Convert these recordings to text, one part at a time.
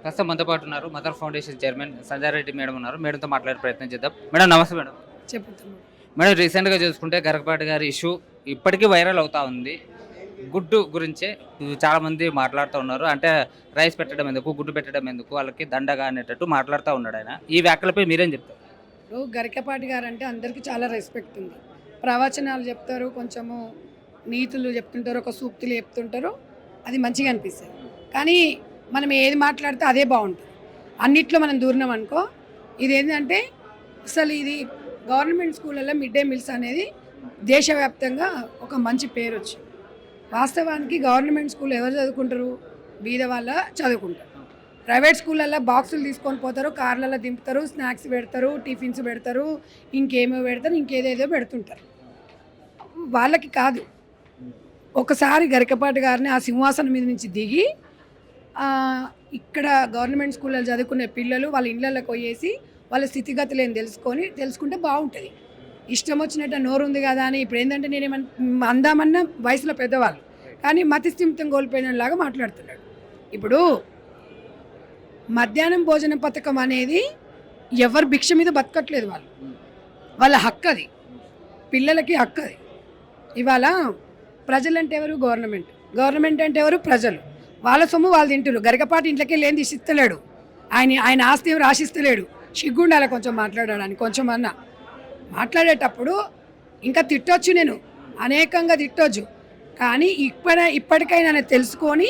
ప్రస్తుతం మనతో పాటు ఉన్నారు mother foundation chairman Sanjay Reddy madam ఉన్నారు. మేడంతో మాట్లాడే ప్రయత్నం చేద్దాం. మేడం నమస్తే మేడం. చెప్తాము. మేడం రీసెంట్గా చూసుకుంటే గరకపాటి గారి ఇష్యూ ఇప్పటికీ వైరల్ అవుతా ఉంది. గుడ్డు గురించే చాలామంది మాట్లాడుతూ ఉన్నారు. అంటే రైస్ పెట్టడం ఎందుకు, గుడ్డు పెట్టడం ఎందుకు, వాళ్ళకి దండగా అనేటట్టు మాట్లాడుతూ ఉన్నాడు ఆయన. ఈ వ్యాఖ్యలపై మీరేం చెప్తారు? ఇప్పుడు గరికపాటి గారు అంటే అందరికీ చాలా రెస్పెక్ట్ ఉంది. ప్రవచనాలు చెప్తారు, కొంచెము నీతులు చెప్తుంటారు, ఒక సూక్తులు చెప్తుంటారు. అది మంచిగా అనిపిస్తుంది. కానీ మనం ఏది మాట్లాడితే అదే బాగుంటుంది. అన్నిట్లో మనం దూరినాం అనుకో, ఇదేంటంటే అసలు ఇది గవర్నమెంట్ స్కూళ్ళల్లో మిడ్ డే మీల్స్ అనేది దేశవ్యాప్తంగా ఒక మంచి పేరు వచ్చింది. వాస్తవానికి గవర్నమెంట్ స్కూల్ ఎవరు చదువుకుంటారు? బీద వాళ్ళ చదువుకుంటారు. ప్రైవేట్ స్కూళ్ళల్లో బాక్సులు తీసుకొని పోతారు, కార్లలో దింపుతారు, స్నాక్స్ పెడతారు, టిఫిన్స్ పెడతారు, ఇంకేమో పెడతారు, ఇంకేదేదో పెడుతుంటారు. వాళ్ళకి కాదు. ఒకసారి గరికపాటి గారిని ఆ సింహాసనం మీద నుంచి దిగి ఇక్కడ గవర్నమెంట్ స్కూల్లో చదువుకునే పిల్లలు వాళ్ళ ఇళ్ళకి పోయేసి వాళ్ళ స్థితిగతులు ఏం తెలుసుకుంటే బాగుంటుంది. ఇష్టం వచ్చినట్టు నోరు ఉంది కదా అని ఇప్పుడు ఏంటంటే నేనేమన్నా అందామన్న వయసులో పెద్దవాళ్ళు, కానీ మతిస్థిమితం కోల్పోయినలాగా మాట్లాడుతున్నాడు. ఇప్పుడు మధ్యాహ్నం భోజన పథకం అనేది ఎవరు భిక్ష మీద బతకట్లేదు, వాళ్ళ హక్కు అది, పిల్లలకి హక్కు అది. ఇవాళ ప్రజలంటే ఎవరు? గవర్నమెంట్ అంటే ఎవరు? ప్రజలు. వాళ్ళ సొమ్ము వాళ్ళు తింటారు. గరికపాటి ఇంట్లోకి లేని తీసిస్తలేడు. ఆయన ఆస్తి ఏమి రాసిస్తలేడు. సిగ్గుండాలి కొంచెం మాట్లాడడానికి. కొంచెం అన్నా మాట్లాడేటప్పుడు ఇంకా తిట్టొచ్చు, నేను అనేకంగా తిట్టొచ్చు, కానీ ఇప్పటికైనా తెలుసుకొని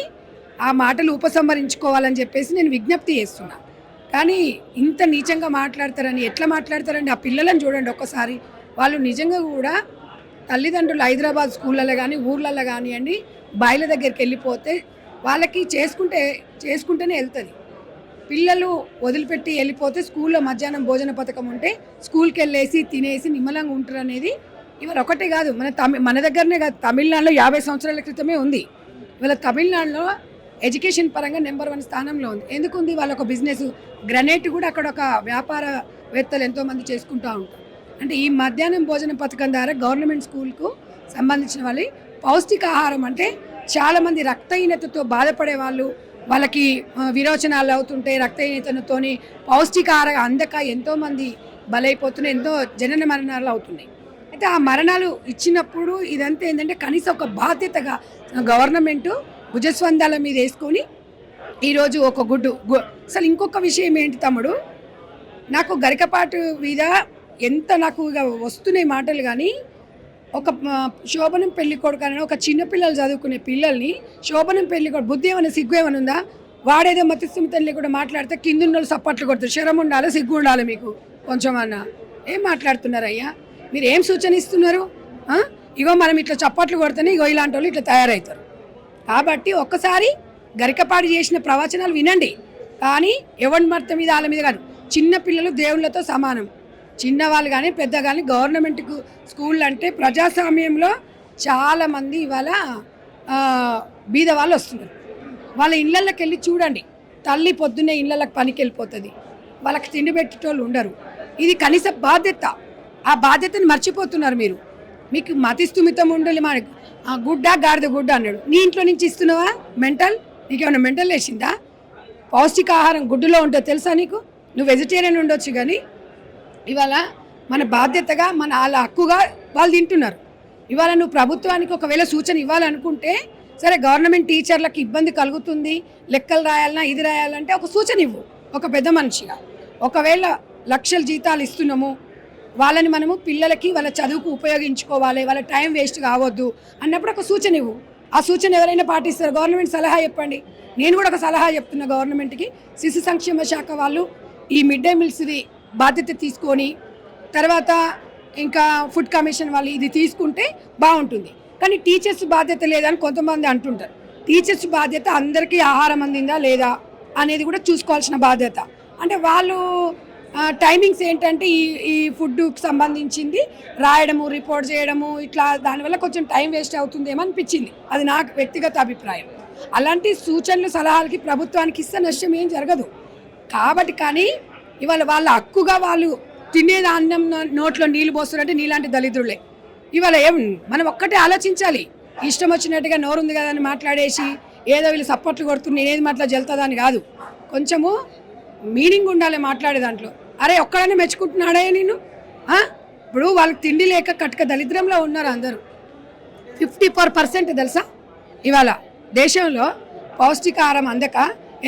ఆ మాటలు ఉపసంహరించుకోవాలని చెప్పేసి నేను విజ్ఞప్తి చేస్తున్నా. కానీ ఇంత నీచంగా మాట్లాడతారని ఎట్లా మాట్లాడతారండి? ఆ పిల్లలను చూడండి ఒక్కసారి. వాళ్ళు నిజంగా కూడా తల్లిదండ్రులు హైదరాబాద్ స్కూళ్ళల్లో కానీ ఊర్లలో కానివ్వండి బాయిల దగ్గరికి వెళ్ళిపోతే వాళ్ళకి చేసుకుంటేనే వెళ్తుంది. పిల్లలు వదిలిపెట్టి వెళ్ళిపోతే స్కూల్లో మధ్యాహ్నం భోజన పథకం ఉంటే స్కూల్కి వెళ్ళేసి తినేసి నిమ్మలంగా ఉంటారు అనేది ఇవాళ ఒకటే కాదు, మన దగ్గరనే కాదు, తమిళనాడులో 50 సంవత్సరాల క్రితమే ఉంది. ఇవాళ తమిళనాడులో ఎడ్యుకేషన్ పరంగా నెంబర్ 1 స్థానంలో ఉంది. ఎందుకు ఉంది? వాళ్ళ ఒక బిజినెస్ గ్రనైట్ కూడా అక్కడ ఒక వ్యాపారవేత్తలు ఎంతోమంది చేసుకుంటూ ఉంటారు. అంటే ఈ మధ్యాహ్నం భోజన పథకం ద్వారా గవర్నమెంట్ స్కూల్కు సంబంధించిన వాళ్ళు పౌష్టికాహారం అంటే చాలామంది రక్తహీనతతో బాధపడే వాళ్ళు, వాళ్ళకి విరోచనాలు అవుతుంటే రక్తహీనతతో పౌష్టికాహారం అందక ఎంతోమంది బలైపోతున్నాయి, ఎంతో జనన మరణాలు అవుతున్నాయి. అయితే ఆ మరణాలు ఇచ్చినప్పుడు ఇదంతా ఏంటంటే కనీసం ఒక బాధ్యతగా గవర్నమెంటు భుజస్వందాల మీద వేసుకొని ఈరోజు ఒక గుడ్డు అసలు ఇంకొక విషయం ఏంటి తమ్ముడు, నాకు గరికపాటు మీద ఎంత నాకు ఇక వస్తున్నాయి మాటలు, కానీ ఒక శోభనం పెళ్లి కొడుకు అని ఒక చిన్నపిల్లలు చదువుకునే పిల్లల్ని శోభనం పెళ్లి కొడుకు బుద్ధి ఏమైనా సిగ్గు ఏమైనా ఉందా? వాడేదో మతిస్థిమితం లేకుండా మాట్లాడితే కిందున్న వాళ్ళు సప్పట్లు కొడతారు. శరం ఉండాలి, సిగ్గు ఉండాలి మీకు కొంచెం అన్న. ఏం మాట్లాడుతున్నారు అయ్యా? మీరు ఏం సూచన ఇస్తున్నారు? ఇగో మనం ఇట్లా చప్పట్లు కొడితేనే ఇగో ఇలాంటి వాళ్ళు ఇట్లా తయారవుతారు. కాబట్టి ఒక్కసారి గరికపాటి చేసిన ప్రవచనాలు వినండి, కానీ ఎవరి మర్త మీద వాళ్ళ మీద కాదు. చిన్నపిల్లలు దేవుళ్ళతో సమానం. చిన్నవాళ్ళు కానీ పెద్ద కానీ గవర్నమెంట్కు స్కూళ్ళు అంటే ప్రజాస్వామ్యంలో చాలామంది ఇవాళ బీద వాళ్ళు వస్తున్నారు. వాళ్ళ ఇళ్ళకి వెళ్ళి చూడండి, తల్లి పొద్దున్నే ఇళ్ళకి పనికి వెళ్ళిపోతుంది, వాళ్ళకి తిండి పెట్టేటోళ్ళు ఉండరు. ఇది కనీస బాధ్యత. ఆ బాధ్యతను మర్చిపోతున్నారు మీరు. మీకు మతిస్థుమితం ఉండాలి. మా గుడ్డ గాడిద గుడ్డ అన్నాడు, నీ ఇంట్లో నుంచి ఇస్తున్నావా? మెంటల్, నీకేమైనా మెంటల్ వేసిందా? పౌష్టికాహారం గుడ్డులో ఉంటుందో తెలుసా నీకు? నువ్వు వెజిటేరియన్ ఉండొచ్చు, కానీ ఇవాళ మన బాధ్యతగా మన వాళ్ళ హక్కుగా వాళ్ళు తింటున్నారు. ఇవాళ నువ్వు ప్రభుత్వానికి ఒకవేళ సూచన ఇవ్వాలనుకుంటే సరే, గవర్నమెంట్ టీచర్లకు ఇబ్బంది కలుగుతుంది, లెక్కలు రాయాలన్నా ఇది రాయాలంటే ఒక సూచన ఇవ్వు ఒక పెద్ద మనిషిగా. ఒకవేళ లక్షల జీతాలు ఇస్తున్నాము, వాళ్ళని మనము పిల్లలకి వాళ్ళ చదువుకు ఉపయోగించుకోవాలి, వాళ్ళ టైం వేస్ట్ కావద్దు అన్నప్పుడు ఒక సూచన ఇవ్వు. ఆ సూచన ఎవరైనా పాటిస్తారు? గవర్నమెంట్ సలహా చెప్పండి. నేను కూడా ఒక సలహా చెప్తున్నా గవర్నమెంట్కి. శిశు సంక్షేమ శాఖ వాళ్ళు ఈ మిడ్ డే మీల్స్ది బాధ్యత తీసుకొని తర్వాత ఇంకా ఫుడ్ కమిషన్ వాళ్ళు ఇది తీసుకుంటే బాగుంటుంది. కానీ టీచర్స్ బాధ్యత లేదని కొంతమంది అంటుంటారు. టీచర్స్ బాధ్యత అందరికీ ఆహారం అందిందా లేదా అనేది కూడా చూసుకోవాల్సిన బాధ్యత. అంటే వాళ్ళు టైమింగ్స్ ఏంటంటే ఈ ఫుడ్కి సంబంధించింది రాయడము, రిపోర్ట్ చేయడము, ఇట్లా దానివల్ల కొంచెం టైం వేస్ట్ అవుతుందేమో అనిపించింది. అది నాకు వ్యక్తిగత అభిప్రాయం. అలాంటి సూచనలు సలహాలకి ప్రభుత్వానికి ఇస్తే నష్టం ఏం జరగదు. కాబట్టి కానీ ఇవాళ వాళ్ళ హక్కుగా వాళ్ళు తినేది అన్నం నోట్లో నీళ్ళు పోస్తున్నారంటే నీలాంటి దళిద్రులే. ఇవాళ మనం ఒక్కటే ఆలోచించాలి. ఇష్టం వచ్చినట్టుగా నోరుంది కదా అని మాట్లాడేసి ఏదో వీళ్ళు సపోర్ట్లు కొడుతున్న నేనేది మాట్లా జల్తుందని కాదు. కొంచెము మీనింగ్ ఉండాలి మాట్లాడే దాంట్లో. అరే ఒక్కడనే మెచ్చుకుంటున్నాడే నేను? ఇప్పుడు వాళ్ళకి తిండి లేక కట్టుక దరిద్రంలో ఉన్నారు అందరూ. 54% తెలుసా ఇవాళ దేశంలో పౌష్టికాహారం అందక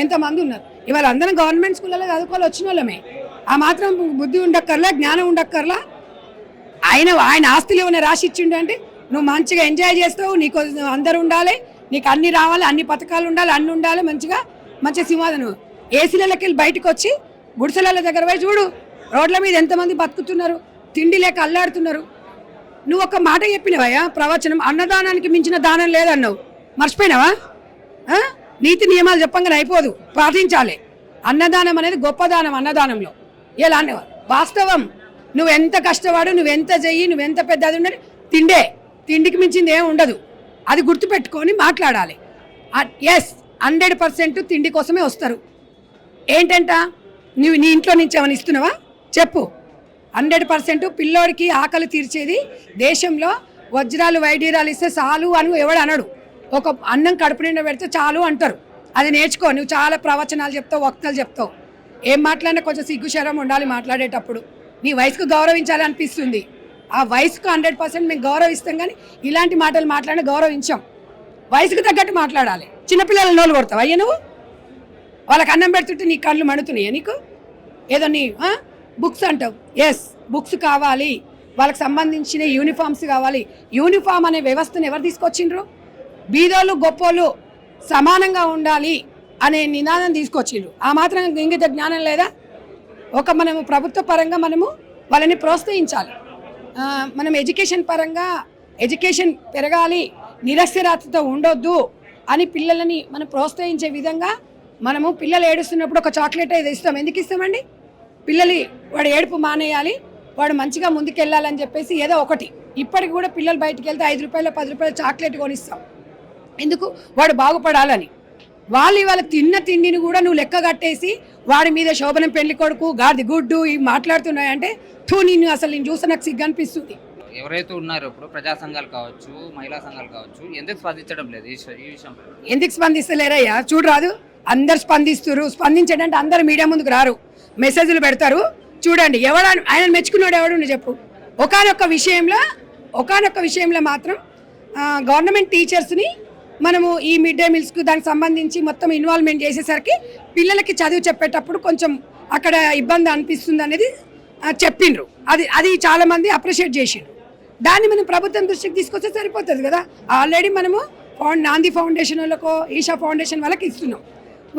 ఎంతమంది ఉన్నారు. ఇవాళ అందరం గవర్నమెంట్ స్కూళ్ళలో చదువుకోవాలి వచ్చిన వాళ్ళమే. ఆ మాత్రం బుద్ధి ఉండక్కర్లా, జ్ఞానం ఉండక్కర్లా. ఆయన ఆస్తులు ఏమైనా రాసి ఇచ్చిండు అంటే నువ్వు మంచిగా ఎంజాయ్ చేస్తావు, నీకు అందరు ఉండాలి, నీకు అన్ని రావాలి, అన్ని పథకాలు ఉండాలి, అన్ని ఉండాలి, మంచిగా సింహాదను ఏసీలకి వెళ్ళి బయటకు వచ్చి గుడిసెల దగ్గర పోయి చూడు, రోడ్ల మీద ఎంతమంది బతుకుతున్నారు, తిండి లేక అల్లాడుతున్నారు. నువ్వు ఒక మాట చెప్పినవయ్యా ప్రవచనం, అన్నదానానికి మించిన దానం లేదన్నావు, మర్చిపోయినావా? నీతి నియమాలు చెప్పంగానే అయిపోదు, పాటించాలి. అన్నదానం అనేది గొప్ప దానం. అన్నదానంలో ఇలా వాస్తవం. నువ్వు ఎంత కష్టపడు, నువ్వెంత చెయ్యి, నువ్వెంత పెద్ద అది ఉండదు, తిండికి మించింది ఏం ఉండదు. అది గుర్తుపెట్టుకొని మాట్లాడాలి. 100% తిండి కోసమే వస్తారు. ఏంటంట నువ్వు నీ ఇంట్లో నుంచి ఏమైనా ఇస్తున్నావా చెప్పు. 100% పిల్లోడికి ఆకలి తీర్చేది దేశంలో వజ్రాలు వైడీరాలు ఇస్తే చాలు అని ఎవడు అనడు. ఒక అన్నం కడుపు నిండా పెడితే చాలు అంటారు. అది నేర్చుకో. నువ్వు చాలా ప్రవచనాలు చెప్తావు, వక్తలు చెప్తావు. ఏం మాట్లాడినా కొంచెం సిగ్గుశరం ఉండాలి మాట్లాడేటప్పుడు. నీ వయసుకు గౌరవించాలి అనిపిస్తుంది. ఆ వయసుకు 100% మేము గౌరవిస్తాం, కానీ ఇలాంటి మాటలు మాట్లాడిన గౌరవించాం. వయసుకు తగ్గట్టు మాట్లాడాలి. చిన్నపిల్లల నోళ్ళు కొడతావు అయ్యా నువ్వు? వాళ్ళకి అన్నం పెడుతుంటే నీ కళ్ళు మండుతున్నాయా నీకు? ఏదో నీ బుక్స్ అంటావు. బుక్స్ కావాలి, వాళ్ళకి సంబంధించిన యూనిఫామ్స్ కావాలి. యూనిఫామ్ అనే వ్యవస్థను ఎవరు తీసుకొచ్చిండ్రు? బీదోళ్ళు గొప్పోళ్ళు సమానంగా ఉండాలి అనే నినాదం తీసుకొచ్చిండ్రు. ఆ మాత్రం ఇంగిత జ్ఞానం లేదా? మనము ప్రభుత్వ పరంగా మనము వాళ్ళని ప్రోత్సహించాలి. మనం ఎడ్యుకేషన్ పరంగా ఎడ్యుకేషన్ పెరగాలి, నిరక్షరాస్యత ఉండొద్దు అని పిల్లలని మనం ప్రోత్సహించే విధంగా మనము పిల్లలు ఏడుస్తున్నప్పుడు ఒక చాక్లెట్ అయితే ఇస్తాం. ఎందుకు ఇస్తామండి? వాడు ఏడుపు మానేయాలి, వాడు మంచిగా ముందుకెళ్ళాలని చెప్పేసి ఏదో ఒకటి. ఇప్పటికి కూడా పిల్లలు బయటికి వెళ్తే 5 రూపాయలు 10 రూపాయలు చాక్లెట్ కొనిస్తాం. ఎందుకు? వాడు బాగుపడాలని. ఇవాళ తిన్న తిండిని కూడా నువ్వు లెక్క కట్టేసి వాడి మీద శోభనం పెళ్లి కొడుకు గాది గుడ్డు ఇవి మాట్లాడుతున్నాయంటే నిన్ను అసలు నేను చూస్తే నాకు సిగ్గు అనిపిస్తుంది. ఎవరైతే ఉన్నారో ఇప్పుడు ప్రజా సంఘాలు కావచ్చు, మహిళా సంఘాలు కావచ్చు, ఎందుకు స్పందించడం లేదు ఈ విషయంలో? ఎందుకు స్పందిస్తలేరయ్యా? చూడరాదు, అందరు స్పందిస్తారు. స్పందించడంటే అందరు మీడియా ముందుకు రారు, మెసేజ్లు పెడతారు. చూడండి, ఆయన మెచ్చుకున్నాడు ఎవడు నువ్వు చెప్పు. ఒకానొక్క విషయంలో మాత్రం గవర్నమెంట్ టీచర్స్ని మనము ఈ మిడ్ డే మీల్స్కు దానికి సంబంధించి మొత్తం ఇన్వాల్వ్మెంట్ చేసేసరికి పిల్లలకి చదువు చెప్పేటప్పుడు కొంచెం అక్కడ ఇబ్బంది అనిపిస్తుంది అనేది చెప్పిండ్రు. అది చాలామంది అప్రిషియేట్ చేసిండ్రు. దాన్ని మనం ప్రభుత్వం దృష్టికి తీసుకొస్తే సరిపోతుంది కదా. ఆల్రెడీ మనము నాంది ఫౌండేషన్ వాళ్ళకో ఈషా ఫౌండేషన్ వాళ్ళకి ఇస్తున్నాం.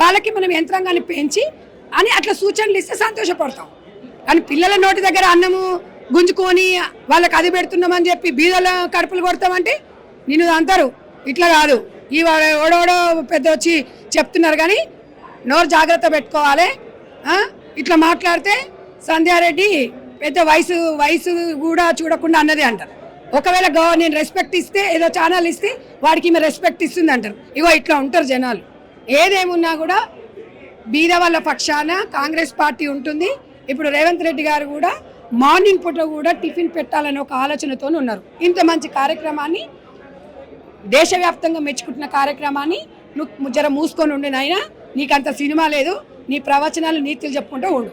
వాళ్ళకి మనం యంత్రాంగాన్ని పెంచి అని అట్లా సూచనలు ఇస్తే సంతోషపడతాం. కానీ పిల్లల నోటి దగ్గర అన్నము గుంజుకొని వాళ్ళకి అది పెడుతున్నామని చెప్పి బీదల కడుపులు కొడతామంటే నిన్ను అంటారు. ఇట్లా కాదు, ఈ ఓడోడో పెద్ద వచ్చి చెప్తున్నారు, కానీ నోరు జాగ్రత్త పెట్టుకోవాలి. ఇట్లా మాట్లాడితే సంధ్యారెడ్డి పెద్ద వయసు కూడా చూడకుండా అన్నది అంటారు. ఒకవేళ నేను రెస్పెక్ట్ ఇస్తే ఏదో ఛానల్ ఇస్తే వాడికి ఈమె రెస్పెక్ట్ ఇస్తుంది అంటారు. ఇట్లా ఉంటారు జనాలు. ఏదేమున్నా కూడా బీద వాళ్ళ పక్షాన కాంగ్రెస్ పార్టీ ఉంటుంది. ఇప్పుడు రేవంత్ రెడ్డి గారు కూడా మార్నింగ్ పూట కూడా టిఫిన్ పెట్టాలని ఒక ఆలోచనతో ఉన్నారు. ఇంత మంచి కార్యక్రమాన్ని, దేశవ్యాప్తంగా మెచ్చుకుంటున్న కార్యక్రమాన్ని నువ్వు జర మూసుకొని ఉండి నాయనా, నీకంత సినిమా లేదు, నీ ప్రవచనాలు నీతులు చెప్పుకుంటూ ఉండు.